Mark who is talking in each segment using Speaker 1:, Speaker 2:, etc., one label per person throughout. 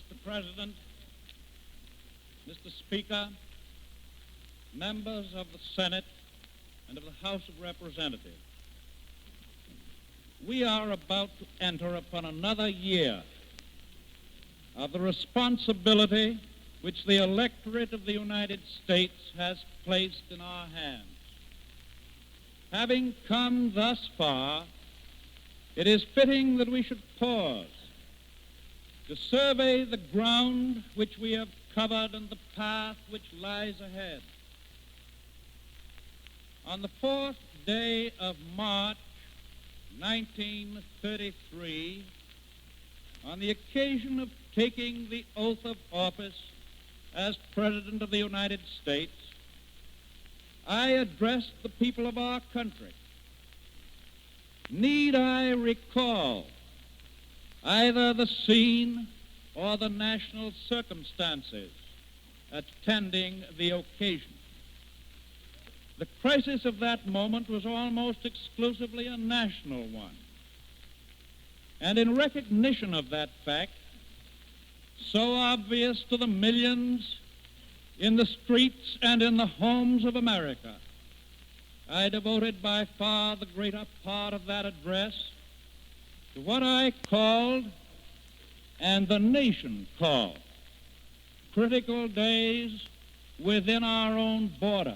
Speaker 1: Mr. President, Mr. Speaker, members of the Senate and of the House of Representatives, we are about to enter upon another year of the responsibility which the electorate of the United States has placed in our hands. Having come thus far, it is fitting that we should pause to survey the ground which we have covered and the path which lies ahead. On the 4th day of March, 1933, on the occasion of taking the oath of office as President of the United States, I addressed the people of our country. Need I recall either the scene or the national circumstances attending the occasion? The crisis of that moment was almost exclusively a national one. And in recognition of that fact, so obvious to the millions in the streets and in the homes of America, I devoted by far the greater part of that address to what I called, and the nation called, critical days within our own borders.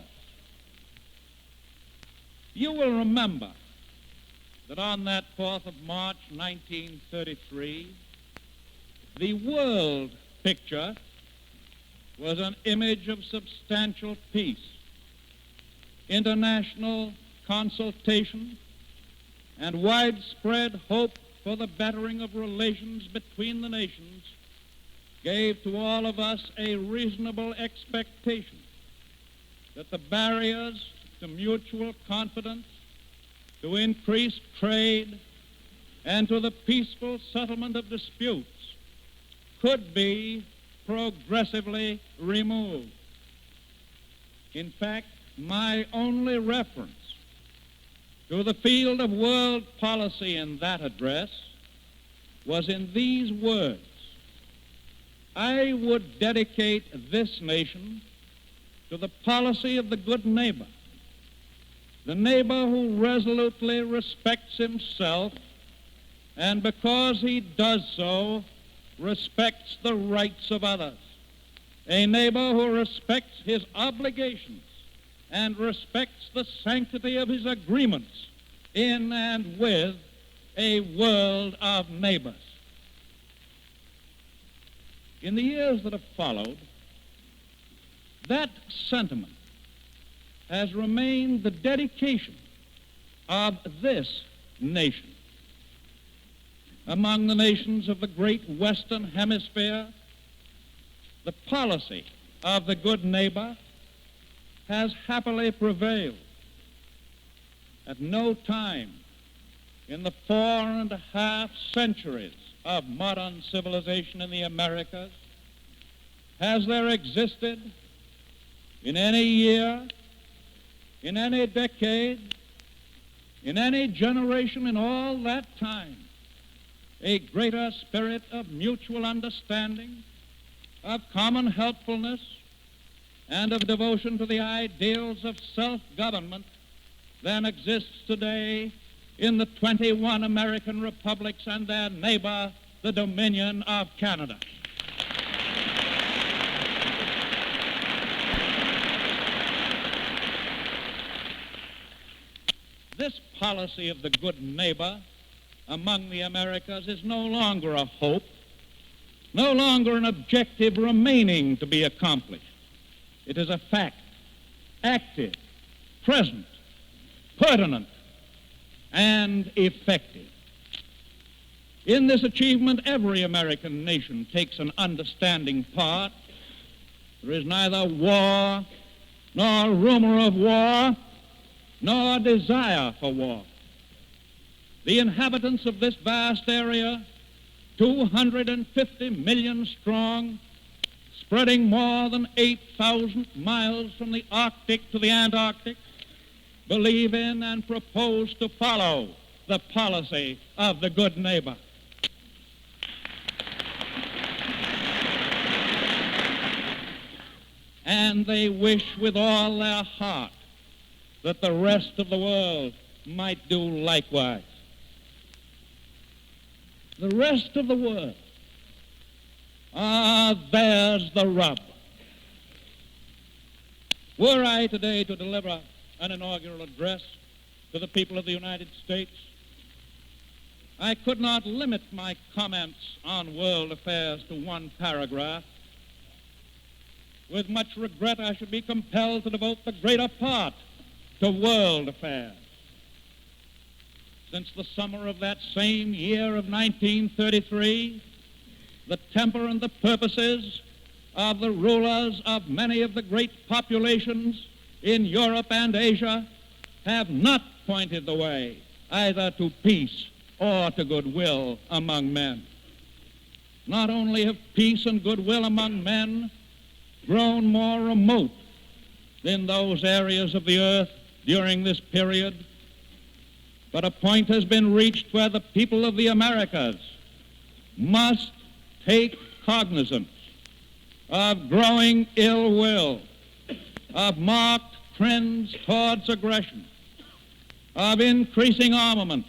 Speaker 1: You will remember that on that 4th of March, 1933, the world picture was an image of substantial peace, international consultation, and widespread hope for the bettering of relations between the nations gave to all of us a reasonable expectation that the barriers to mutual confidence, to increased trade, and to the peaceful settlement of disputes could be progressively removed. In fact, my only reference to the field of world policy in that address was in these words: I would dedicate this nation to the policy of the good neighbor, the neighbor who resolutely respects himself, and because he does so, respects the rights of others, a neighbor who respects his obligations and respects the sanctity of his agreements in and with a world of neighbors. In the years that have followed, that sentiment has remained the dedication of this nation. Among the nations of the great Western Hemisphere, the policy of the good neighbor has happily prevailed. At no time in the 4.5 centuries of modern civilization in the Americas has there existed in any year, in any decade, in any generation in all that time, a greater spirit of mutual understanding, of common helpfulness, and of devotion to the ideals of self-government than exists today in the 21 American republics and their neighbor, the Dominion of Canada. This policy of the good neighbor among the Americas is no longer a hope, no longer an objective remaining to be accomplished. It is a fact, active, present, pertinent, and effective. In this achievement, every American nation takes an understanding part. There is neither war, nor rumor of war, nor desire for war. The inhabitants of this vast area, 250 million strong, spreading more than 8,000 miles from the Arctic to the Antarctic, believe in and propose to follow the policy of the good neighbor. and they wish with all their heart that the rest of the world might do likewise. The rest of the world, there's the rub. Were I today to deliver an inaugural address to the people of the United States, I could not limit my comments on world affairs to one paragraph. With much regret, I should be compelled to devote the greater part to world affairs. Since the summer of that same year of 1933, the temper and the purposes of the rulers of many of the great populations in Europe and Asia have not pointed the way either to peace or to goodwill among men. Not only have peace and goodwill among men grown more remote in those areas of the earth during this period, but a point has been reached where the people of the Americas must take cognizance of growing ill will, of marked trends towards aggression, of increasing armaments,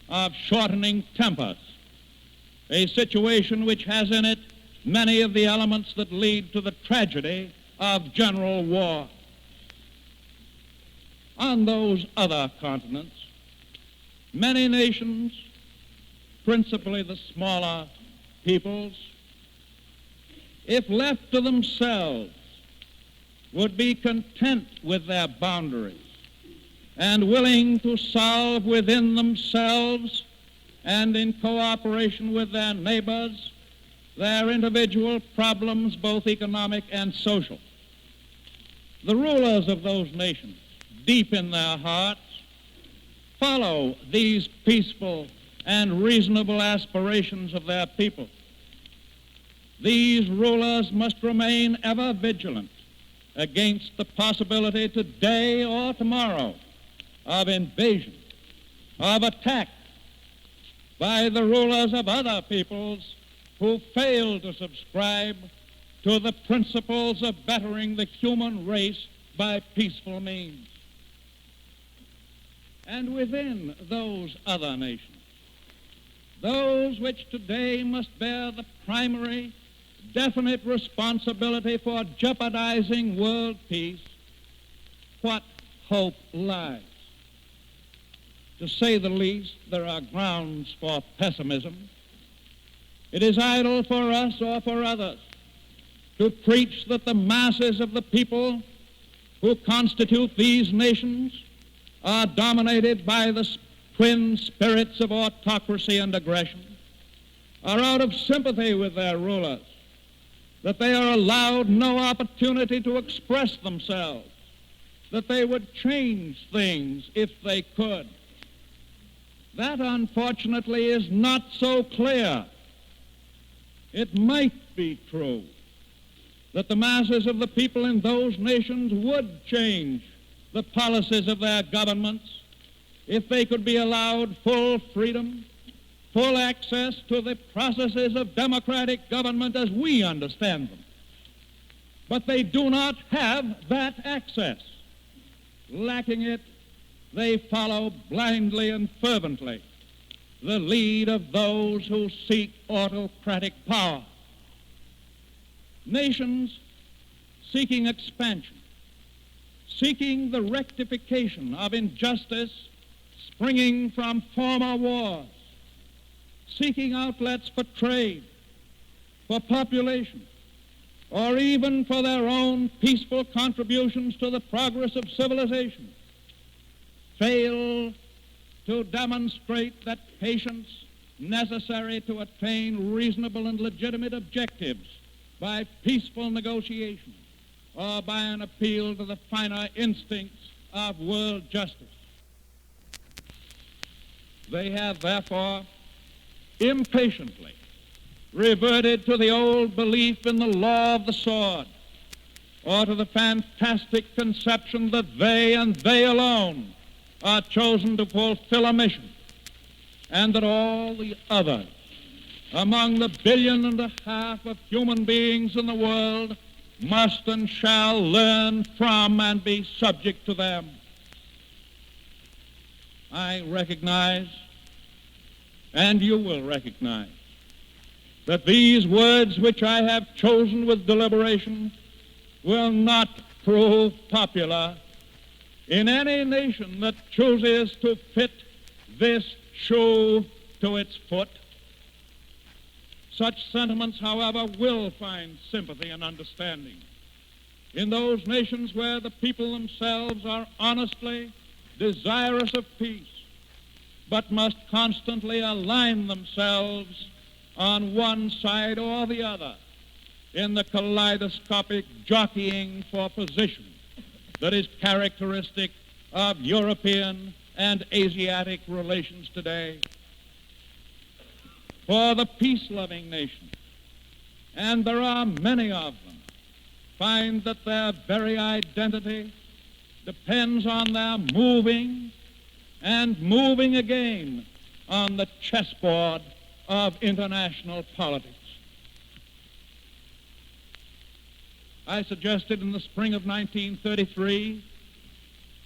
Speaker 1: of shortening tempers, a situation which has in it many of the elements that lead to the tragedy of general war. On those other continents, many nations, principally the smaller peoples, if left to themselves, would be content with their boundaries and willing to solve within themselves and in cooperation with their neighbors their individual problems, both economic and social. The rulers of those nations, deep in their hearts, follow these peaceful and reasonable aspirations of their people. These rulers must remain ever vigilant against the possibility today or tomorrow of invasion, of attack by the rulers of other peoples who fail to subscribe to the principles of bettering the human race by peaceful means. And within those other nations, those which today must bear the primary, definite responsibility for jeopardizing world peace, what hope lies? To say the least, there are grounds for pessimism. It is idle for us or for others to preach that the masses of the people who constitute these nations are dominated by the twin spirits of autocracy and aggression, are out of sympathy with their rulers, that they are allowed no opportunity to express themselves, that they would change things if they could. That, unfortunately, is not so clear. It might be true that the masses of the people in those nations would change the policies of their governments if they could be allowed full freedom, full access to the processes of democratic government as we understand them. But they do not have that access. Lacking it, they follow blindly and fervently the lead of those who seek autocratic power. Nations seeking expansion, seeking the rectification of injustice springing from former wars, seeking outlets for trade, for population, or even for their own peaceful contributions to the progress of civilization, fail to demonstrate that patience necessary to attain reasonable and legitimate objectives by peaceful negotiation or by an appeal to the finer instincts of world justice. They have, therefore, impatiently reverted to the old belief in the law of the sword, or to the fantastic conception that they and they alone are chosen to fulfill a mission, and that all the others, among the 1.5 billion of human beings in the world, must and shall learn from and be subject to them. I recognize, and you will recognize, that these words which I have chosen with deliberation will not prove popular in any nation that chooses to fit this shoe to its foot. Such sentiments, however, will find sympathy and understanding in those nations where the people themselves are honestly desirous of peace, but must constantly align themselves on one side or the other in the kaleidoscopic jockeying for position that is characteristic of European and Asiatic relations today. For the peace-loving nations, and there are many of them, find that their very identity depends on their moving and moving again on the chessboard of international politics. I suggested in the spring of 1933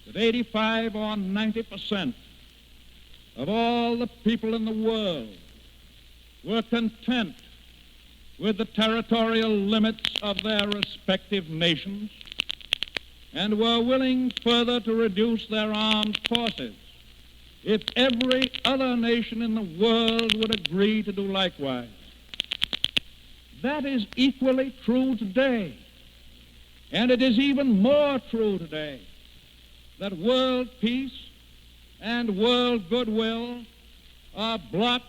Speaker 1: that 85 or 90% of all the people in the world were content with the territorial limits of their respective nations and were willing further to reduce their armed forces if every other nation in the world would agree to do likewise. That is equally true today, and it is even more true today that world peace and world goodwill are blocked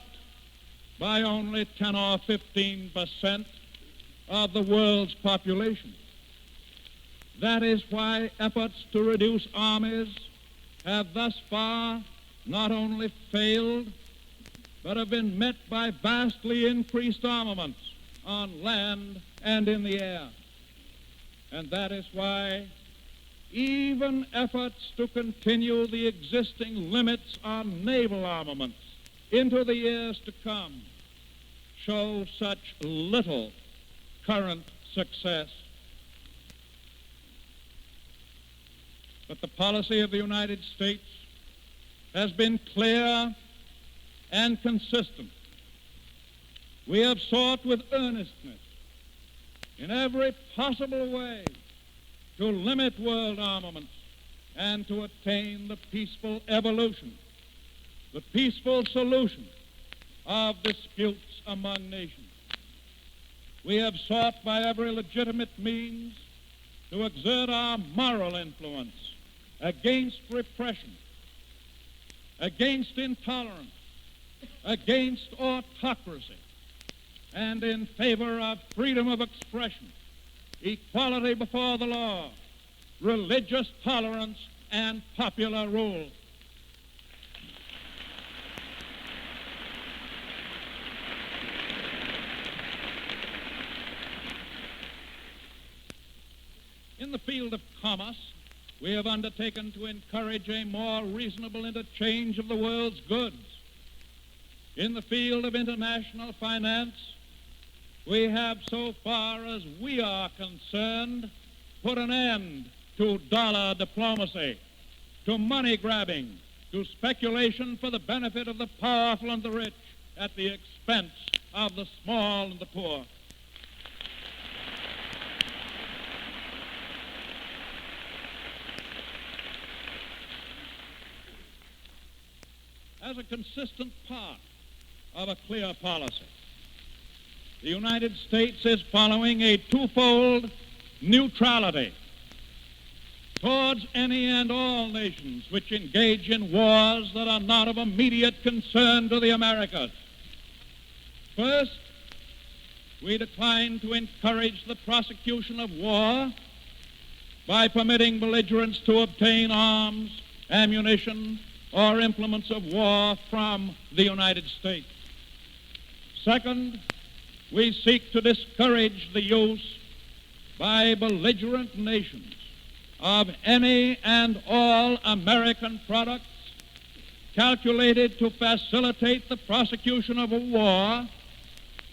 Speaker 1: by only 10 or 15% of the world's population. That is why efforts to reduce armies have thus far not only failed, but have been met by vastly increased armaments on land and in the air. And that is why even efforts to continue the existing limits on naval armaments into the years to come show such little current success. But the policy of the United States has been clear and consistent. We have sought with earnestness in every possible way to limit world armaments and to attain the peaceful evolution, the peaceful solution of disputes among nations. We have sought by every legitimate means to exert our moral influence against repression, against intolerance, against autocracy, and in favor of freedom of expression, equality before the law, religious tolerance, and popular rule. In the field of commerce, we have undertaken to encourage a more reasonable interchange of the world's goods. In the field of international finance, we have, so far as we are concerned, put an end to dollar diplomacy, to money grabbing, to speculation for the benefit of the powerful and the rich at the expense of the small and the poor. As a consistent part of a clear policy, the United States is following a twofold neutrality towards any and all nations which engage in wars that are not of immediate concern to the Americas. First, we decline to encourage the prosecution of war by permitting belligerents to obtain arms, ammunition, or implements of war from the United States. Second, we seek to discourage the use by belligerent nations of any and all American products calculated to facilitate the prosecution of a war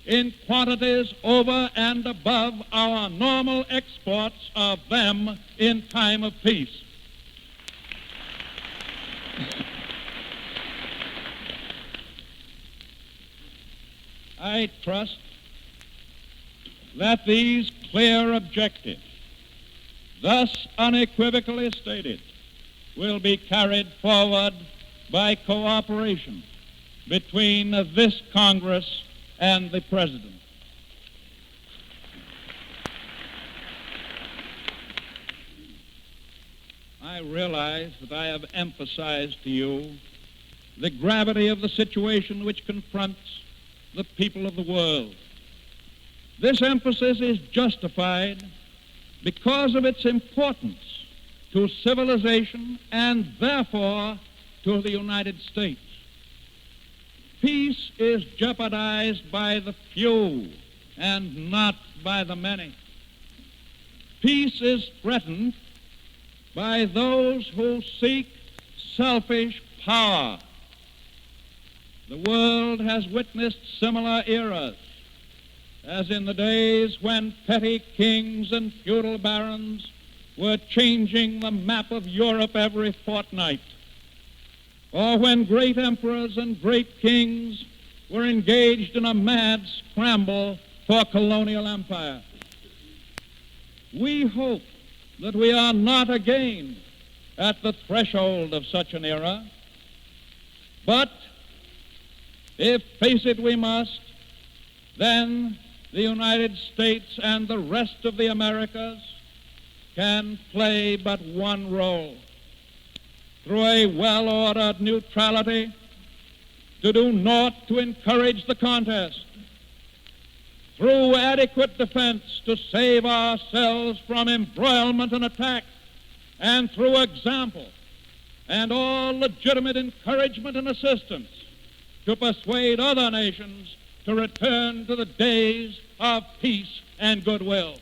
Speaker 1: in quantities over and above our normal exports of them in time of peace. I trust that these clear objectives, thus unequivocally stated, will be carried forward by cooperation between this Congress and the President. I realize that I have emphasized to you the gravity of the situation which confronts the people of the world. This emphasis is justified because of its importance to civilization and therefore to the United States. Peace is jeopardized by the few and not by the many. Peace is threatened by those who seek selfish power. The world has witnessed similar eras, as in the days when petty kings and feudal barons were changing the map of Europe every fortnight, or when great emperors and great kings were engaged in a mad scramble for colonial empire. We hope that we are not again at the threshold of such an era, but if face it we must, then the United States and the rest of the Americas can play but one role: through a well-ordered neutrality, to do naught to encourage the contest; through adequate defense, to save ourselves from embroilment and attack; and through example and all legitimate encouragement and assistance, to persuade other nations to return to the days of peace and goodwill.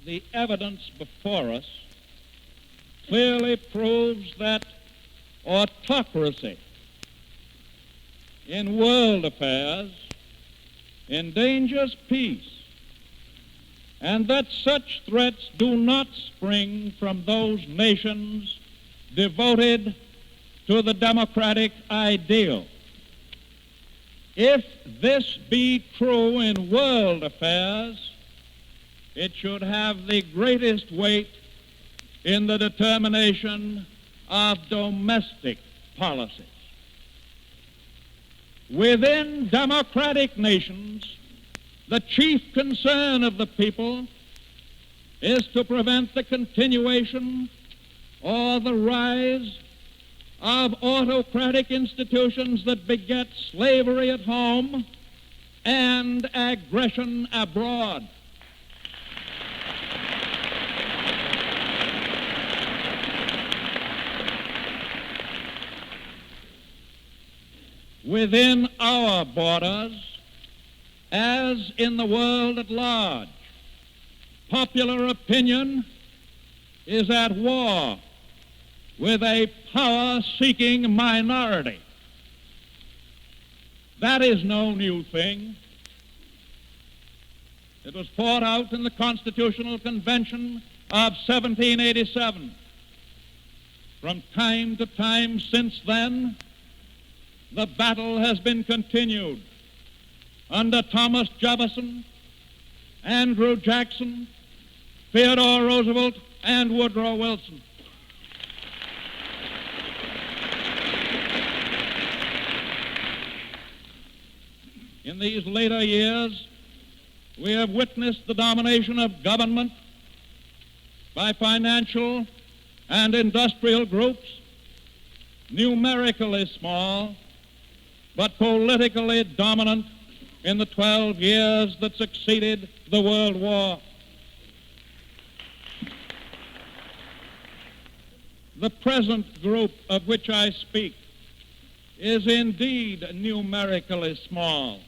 Speaker 1: The evidence before us clearly proves that autocracy in world affairs endangers peace, and that such threats do not spring from those nations devoted to the democratic ideal. If this be true in world affairs, it should have the greatest weight in the determination of domestic policies. Within democratic nations, the chief concern of the people is to prevent the continuation or the rise of autocratic institutions that beget slavery at home and aggression abroad. Within our borders, as in the world at large, popular opinion is at war with a power-seeking minority. That is no new thing. It was fought out in the Constitutional Convention of 1787. From time to time since then, the battle has been continued under Thomas Jefferson, Andrew Jackson, Theodore Roosevelt, and Woodrow Wilson. In these later years, we have witnessed the domination of government by financial and industrial groups, numerically small, but politically dominant in the 12 years that succeeded the World War. The present group of which I speak is indeed numerically small,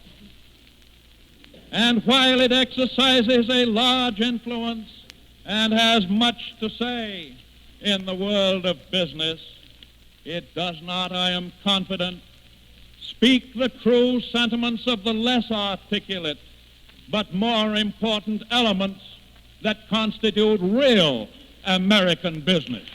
Speaker 1: And while it exercises a large influence and has much to say in the world of business, it does not, I am confident, speak the true sentiments of the less articulate but more important elements that constitute real American business.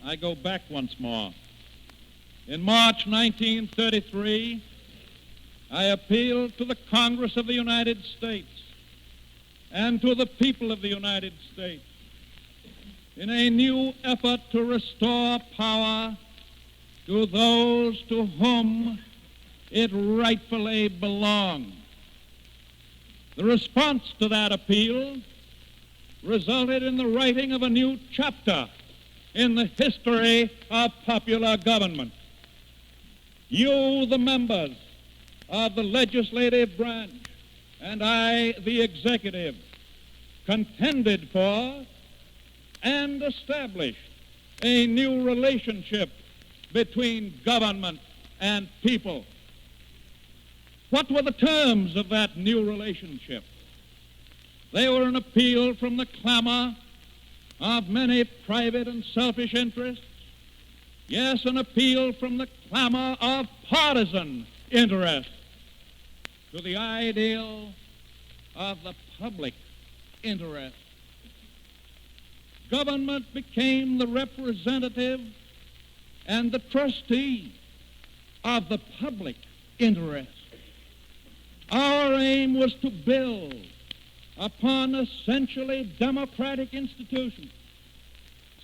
Speaker 1: I go back once more. In March 1933, I appealed to the Congress of the United States and to the people of the United States in a new effort to restore power to those to whom it rightfully belonged. The response to that appeal resulted in the writing of a new chapter in the history of popular government. You, the members of the legislative branch, and I, the executive, contended for and established a new relationship between government and people. What were the terms of that new relationship? They were an appeal from the clamor of many private and selfish interests. Yes, an appeal from the clamor of partisan interests to the ideal of the public interest. Government became the representative and the trustee of the public interest. Our aim was to build upon essentially democratic institutions,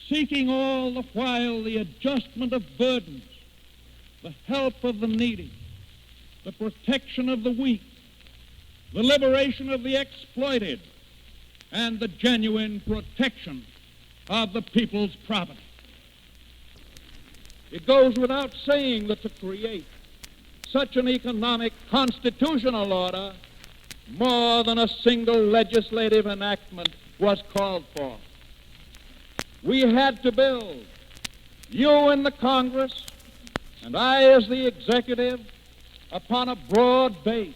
Speaker 1: seeking all the while the adjustment of burdens, the help of the needy, the protection of the weak, the liberation of the exploited, and the genuine protection of the people's property. It goes without saying that to create such an economic constitutional order, more than a single legislative enactment was called for. We had to build, you in the Congress and I as the executive, upon a broad base.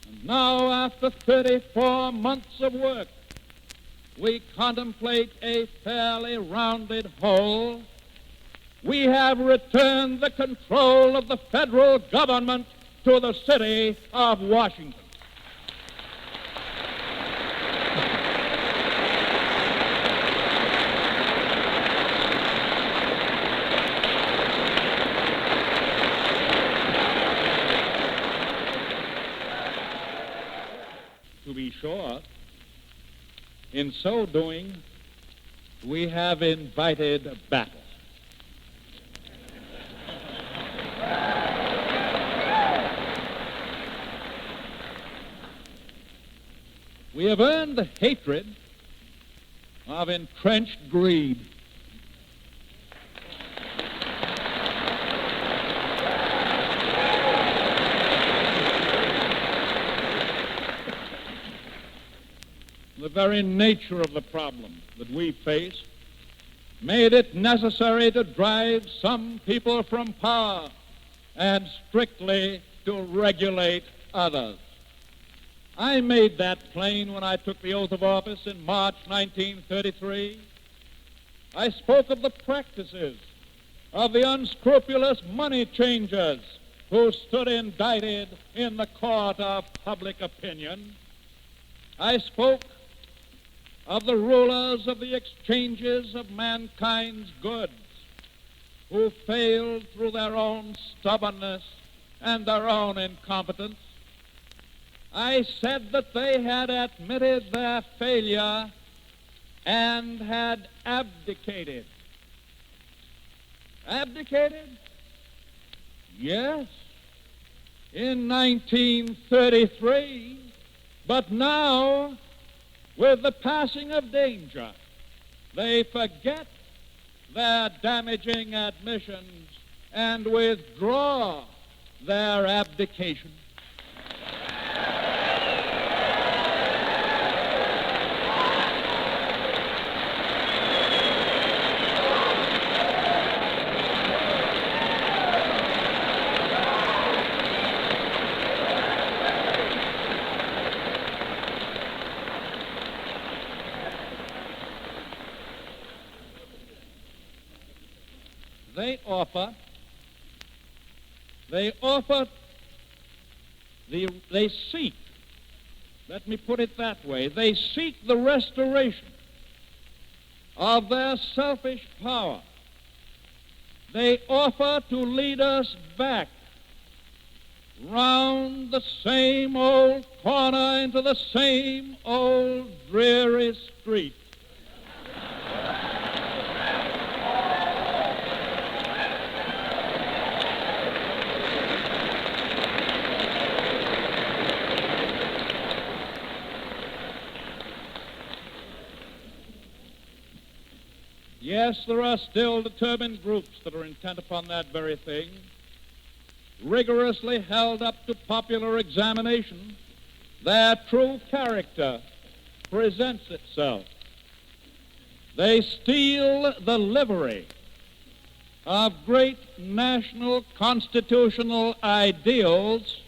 Speaker 1: And now, after 34 months of work, we contemplate a fairly rounded whole. We have returned the control of the federal government to the city of Washington. To be sure, in so doing, we have invited battle. We have earned the hatred of entrenched greed. The very nature of the problem that we face made it necessary to drive some people from power and strictly to regulate others. I made that plain when I took the oath of office in March 1933. I spoke of the practices of the unscrupulous money changers who stood indicted in the court of public opinion. I spoke of the rulers of the exchanges of mankind's goods who failed through their own stubbornness and their own incompetence. I said that they had admitted their failure and had abdicated. Abdicated? Yes, in 1933, but now, with the passing of danger, they forget their damaging admissions and withdraw their abdication. They seek, let me put it that way, they seek the restoration of their selfish power. They offer to lead us back round the same old corner into the same old dreary street. Yes, there are still determined groups that are intent upon that very thing, rigorously held up to popular examination. Their true character presents itself. They steal the livery of great national constitutional ideals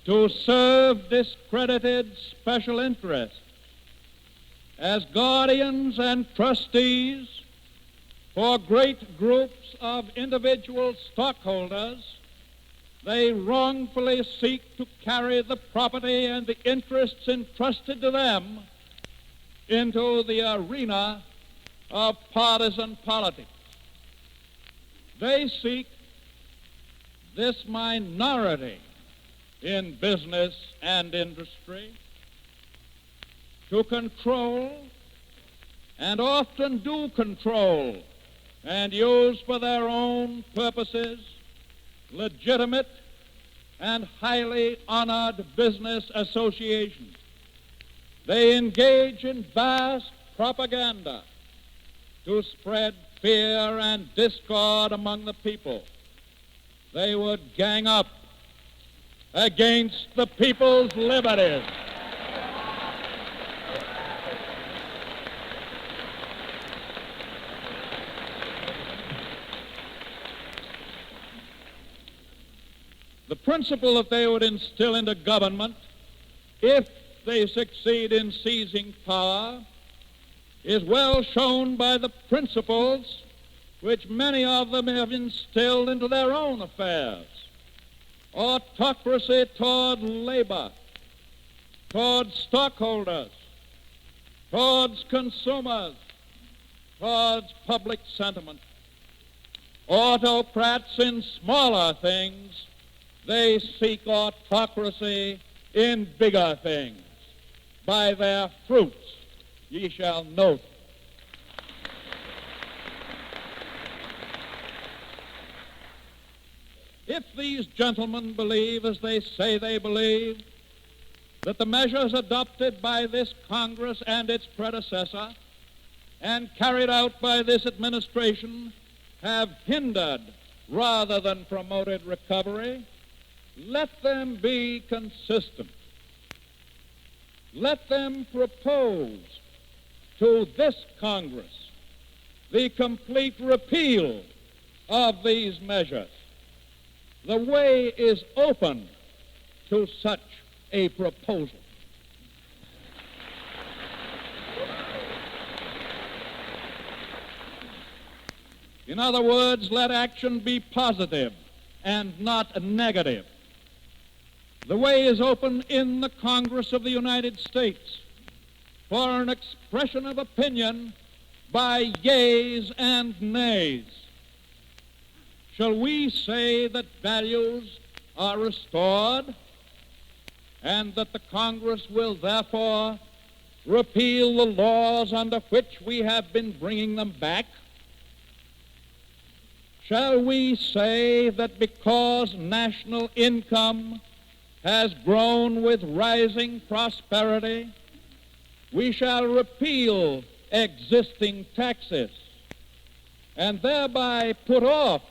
Speaker 1: to serve discredited special interests. As guardians and trustees for great groups of individual stockholders, they wrongfully seek to carry the property and the interests entrusted to them into the arena of partisan politics. They seek this minority in business and industry to control, and often do control, and use for their own purposes legitimate and highly honored business associations. They engage in vast propaganda to spread fear and discord among the people. They would gang up against the people's liberties. The principle that they would instill into government, if they succeed in seizing power, is well shown by the principles which many of them have instilled into their own affairs. Autocracy toward labor, toward stockholders, towards consumers, towards public sentiment. Autocrats in smaller things, they seek autocracy in bigger things. By their fruits ye shall know them. If these gentlemen believe, as they say they believe, that the measures adopted by this Congress and its predecessor and carried out by this administration have hindered rather than promoted recovery, let them be consistent. Let them propose to this Congress the complete repeal of these measures. The way is open to such a proposal. In other words, let action be positive and not negative. The way is open in the Congress of the United States for an expression of opinion by yeas and nays. Shall we say that values are restored and that the Congress will therefore repeal the laws under which we have been bringing them back? Shall we say that because national income has grown with rising prosperity, we shall repeal existing taxes and thereby put off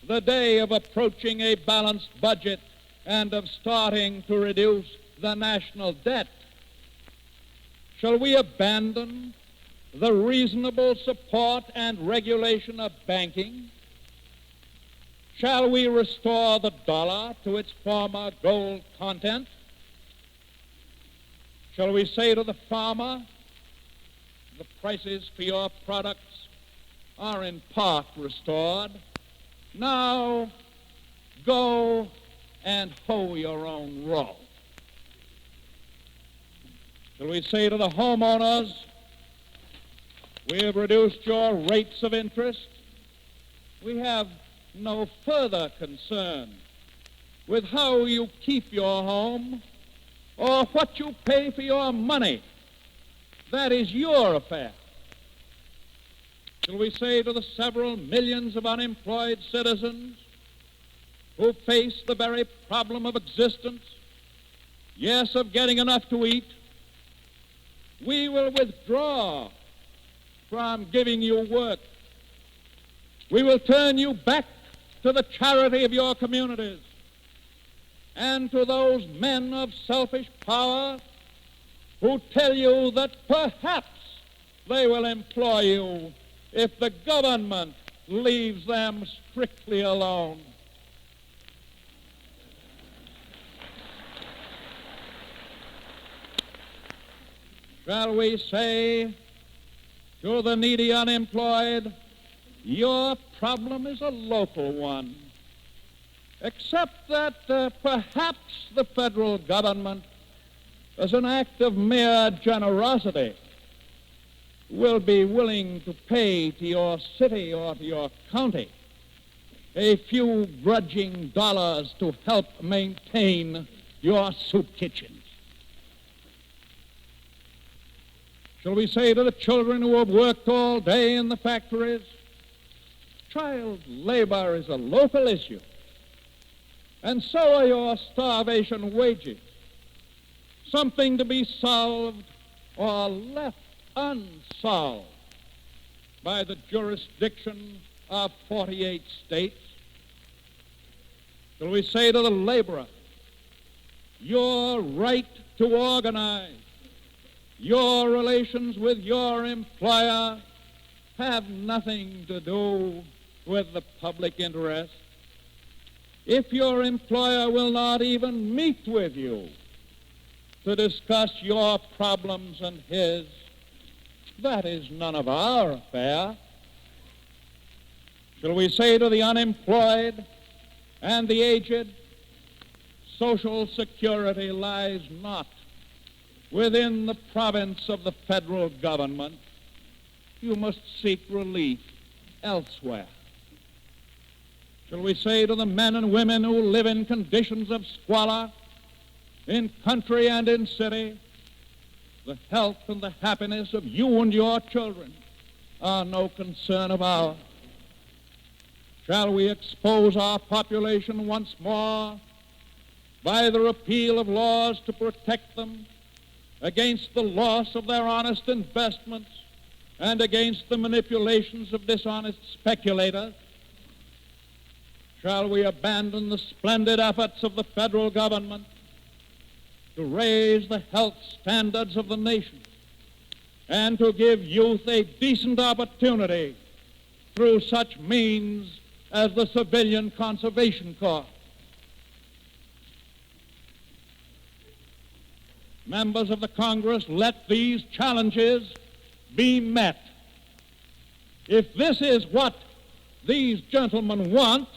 Speaker 1: the day of approaching a balanced budget and of starting to reduce the national debt? Shall we abandon the reasonable support and regulation of banking? Shall we restore the dollar to its former gold content? Shall we say to the farmer, the prices for your products are in part restored. Now go and hoe your own row? Shall we say to the homeowners, we have reduced your rates of interest. We have no further concern with how you keep your home or what you pay for your money. That is your affair. Shall we say to the several millions of unemployed citizens who face the very problem of existence, yes, of getting enough to eat, we will withdraw from giving you work. We will turn you back to the charity of your communities and to those men of selfish power who tell you that perhaps they will employ you if the government leaves them strictly alone. Shall we say to the needy unemployed, your problem is a local one, except that perhaps the federal government, as an act of mere generosity, will be willing to pay to your city or to your county a few grudging dollars to help maintain your soup kitchens. Shall we say to the children who have worked all day in the factories, child labor is a local issue, and so are your starvation wages, something to be solved or left unsolved by the jurisdiction of 48 states? Shall we say to the laborer, your right to organize, your relations with your employer have nothing to do with the public interest? If your employer will not even meet with you to discuss your problems and his, that is none of our affair. Shall we say to the unemployed and the aged, Social Security lies not within the province of the federal government. You must seek relief elsewhere. Shall we say to the men and women who live in conditions of squalor, in country and in city, the health and the happiness of you and your children are no concern of ours? Shall we expose our population once more by the repeal of laws to protect them against the loss of their honest investments and against the manipulations of dishonest speculators? Shall we abandon the splendid efforts of the federal government to raise the health standards of the nation and to give youth a decent opportunity through such means as the Civilian Conservation Corps? Members of the Congress, let these challenges be met. If this is what these gentlemen want,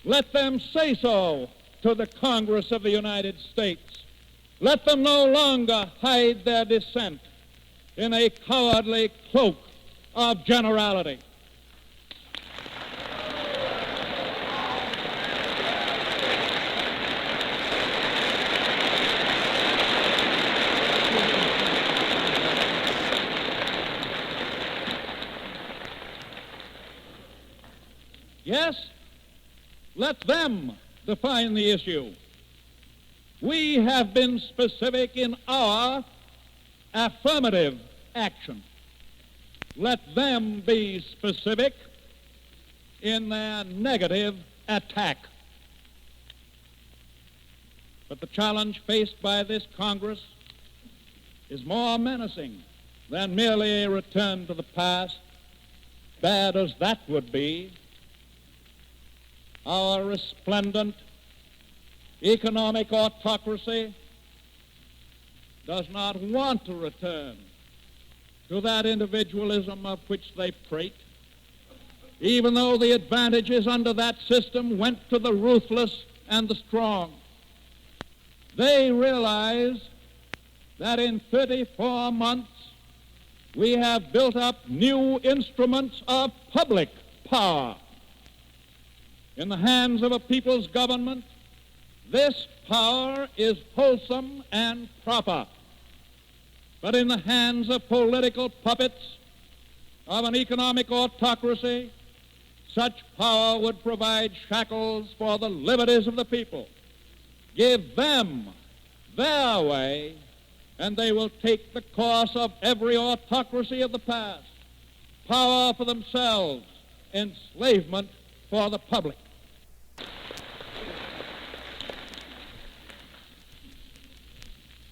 Speaker 1: let them say so to the Congress of the United States. Let them no longer hide their dissent in a cowardly cloak of generality. Yes, let them define the issue. We have been specific in our affirmative action. Let them be specific in their negative attack. But the challenge faced by this Congress is more menacing than merely a return to the past, bad as that would be. Our resplendent economic autocracy does not want to return to that individualism of which they prate, even though the advantages under that system went to the ruthless and the strong. They realize that in 34 months we have built up new instruments of public power. In the hands of a people's government, this power is wholesome and proper. But in the hands of political puppets of an economic autocracy, such power would provide shackles for the liberties of the people. Give them their way, and they will take the course of every autocracy of the past. Power for themselves, enslavement for the public.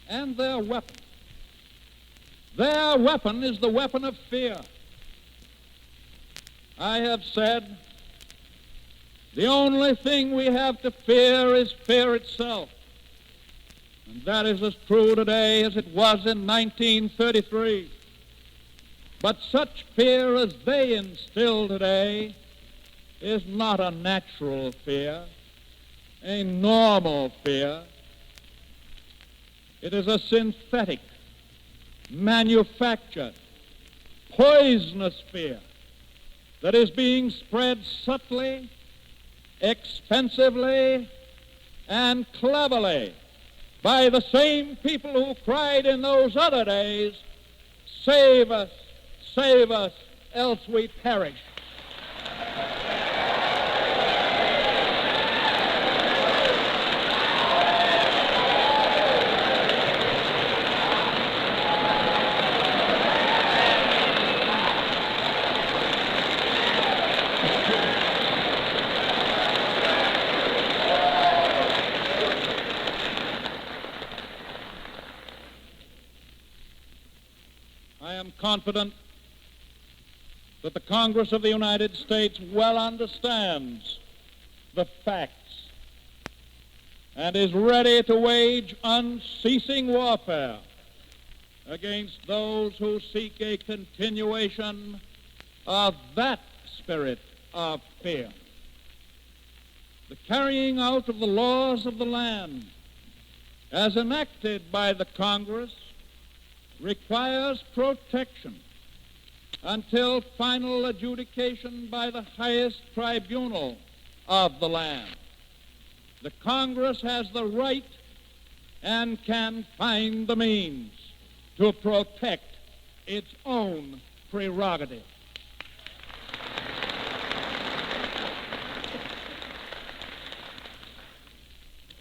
Speaker 1: And their weapon. Their weapon is the weapon of fear. I have said the only thing we have to fear is fear itself. And that is as true today as it was in 1933. But such fear as they instill today is not a natural fear, a normal fear. It is a synthetic, manufactured, poisonous fear that is being spread subtly, expensively, and cleverly by the same people who cried in those other days, save us, else we perish. I am confident that the Congress of the United States well understands the facts and is ready to wage unceasing warfare against those who seek a continuation of that spirit of fear. The carrying out of the laws of the land as enacted by the Congress requires protection until final adjudication by the highest tribunal of the land. The Congress has the right and can find the means to protect its own prerogative.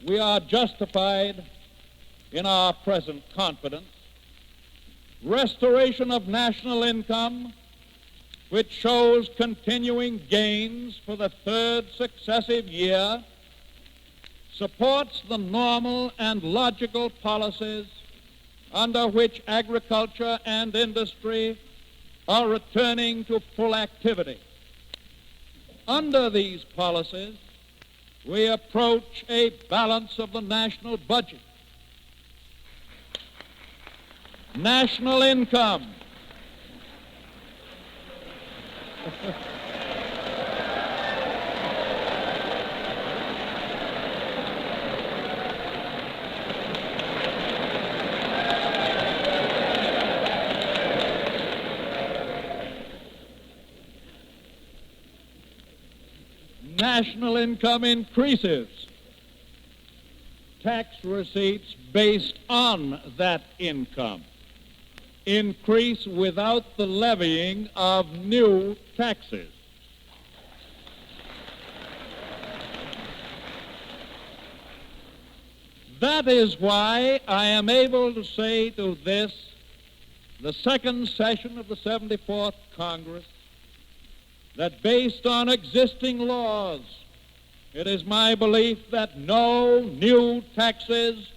Speaker 1: We are justified in our present confidence. Restoration of national income, which shows continuing gains for the third successive year, supports the normal and logical policies under which agriculture and industry are returning to full activity. Under these policies, we approach a balance of the national budget. National income. National income increases. Tax receipts based on that income increase without the levying of new taxes. That is why I am able to say to this the second session of the 74th Congress that based on existing laws, it is my belief that no new taxes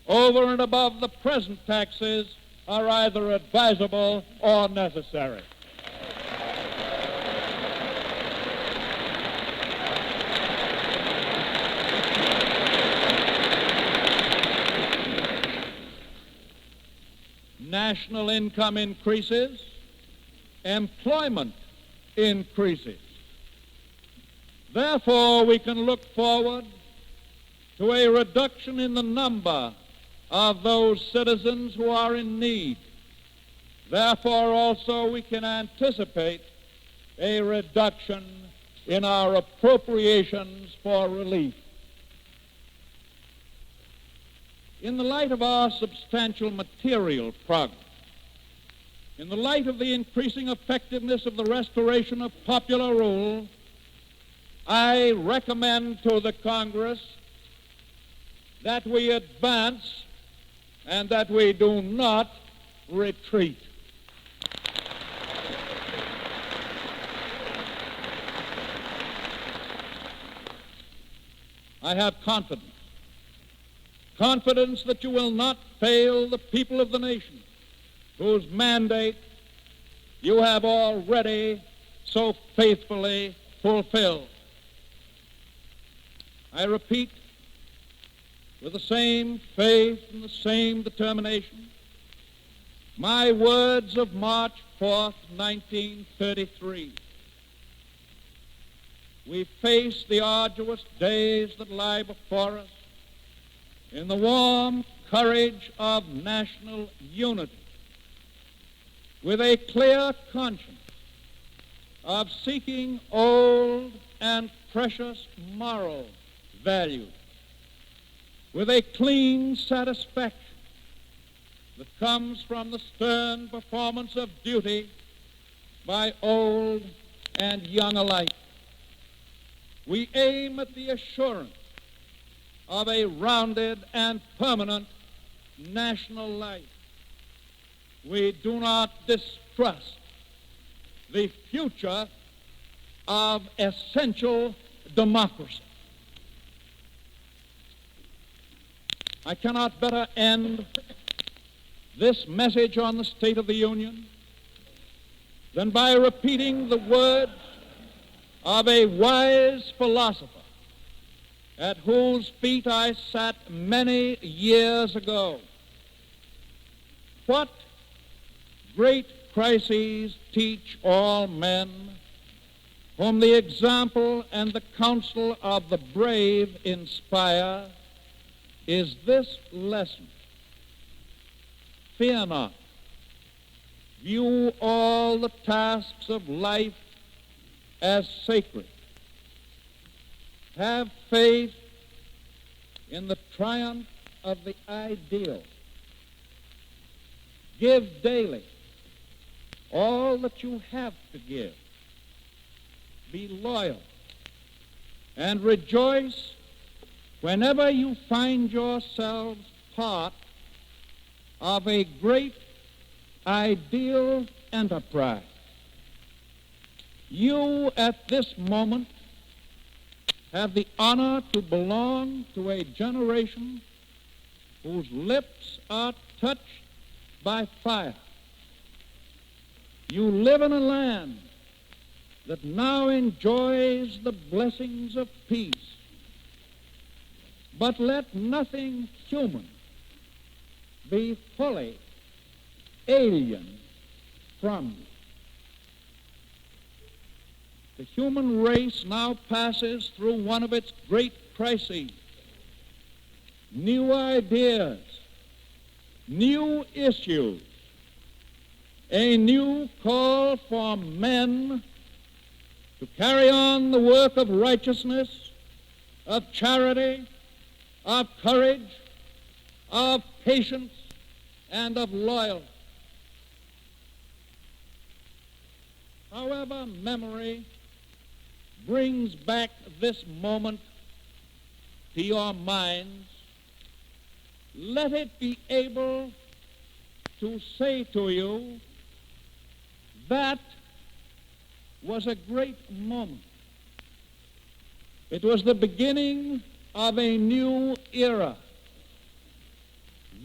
Speaker 1: over and above the present taxes are either advisable or necessary. National income increases, employment increases. Therefore, we can look forward to a reduction in the number of those citizens who are in need. Therefore, also, we can anticipate a reduction in our appropriations for relief. In the light of our substantial material progress, in the light of the increasing effectiveness of the restoration of popular rule, I recommend to the Congress that we advance and that we do not retreat. I have confidence that you will not fail the people of the nation, whose mandate you have already so faithfully fulfilled. I repeat, with the same faith and the same determination, my words of March 4th, 1933. We face the arduous days that lie before us in the warm courage of national unity, with a clear conscience of seeking old and precious moral values, with a clean satisfaction that comes from the stern performance of duty by old and young alike. We aim at the assurance of a rounded and permanent national life. We do not distrust the future of essential democracy. I cannot better end this message on the State of the Union than by repeating the words of a wise philosopher at whose feet I sat many years ago. What great crises teach all men whom the example and the counsel of the brave inspire is this lesson: fear not. View all the tasks of life as sacred. Have faith in the triumph of the ideal. Give daily all that you have to give. Be loyal and rejoice whenever you find yourselves part of a great ideal enterprise. You at this moment have the honor to belong to a generation whose lips are touched by fire. You live in a land that now enjoys the blessings of peace. But let nothing human be fully alien from you. The human race now passes through one of its great crises. New ideas, new issues, a new call for men to carry on the work of righteousness, of charity, of courage, of patience, and of loyalty. However, memory brings back this moment to your minds, let it be able to say to you that was a great moment. It was the beginning of a new era.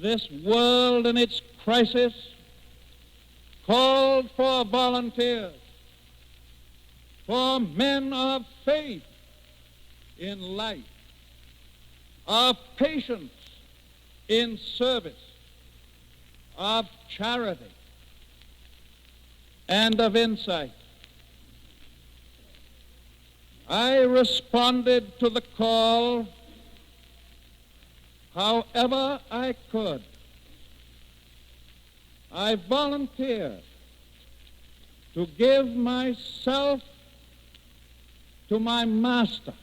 Speaker 1: This world in its crisis called for volunteers, for men of faith in life, of patience in service, of charity, and of insight. I responded to the call however I could. I volunteered to give myself to my master,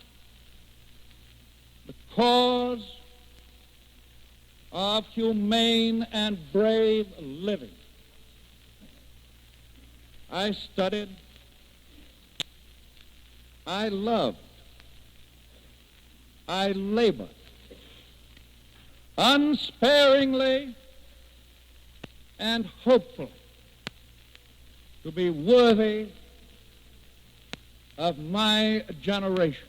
Speaker 1: the cause of humane and brave living. I studied, I loved, I labored unsparingly and hopefully to be worthy of my generation.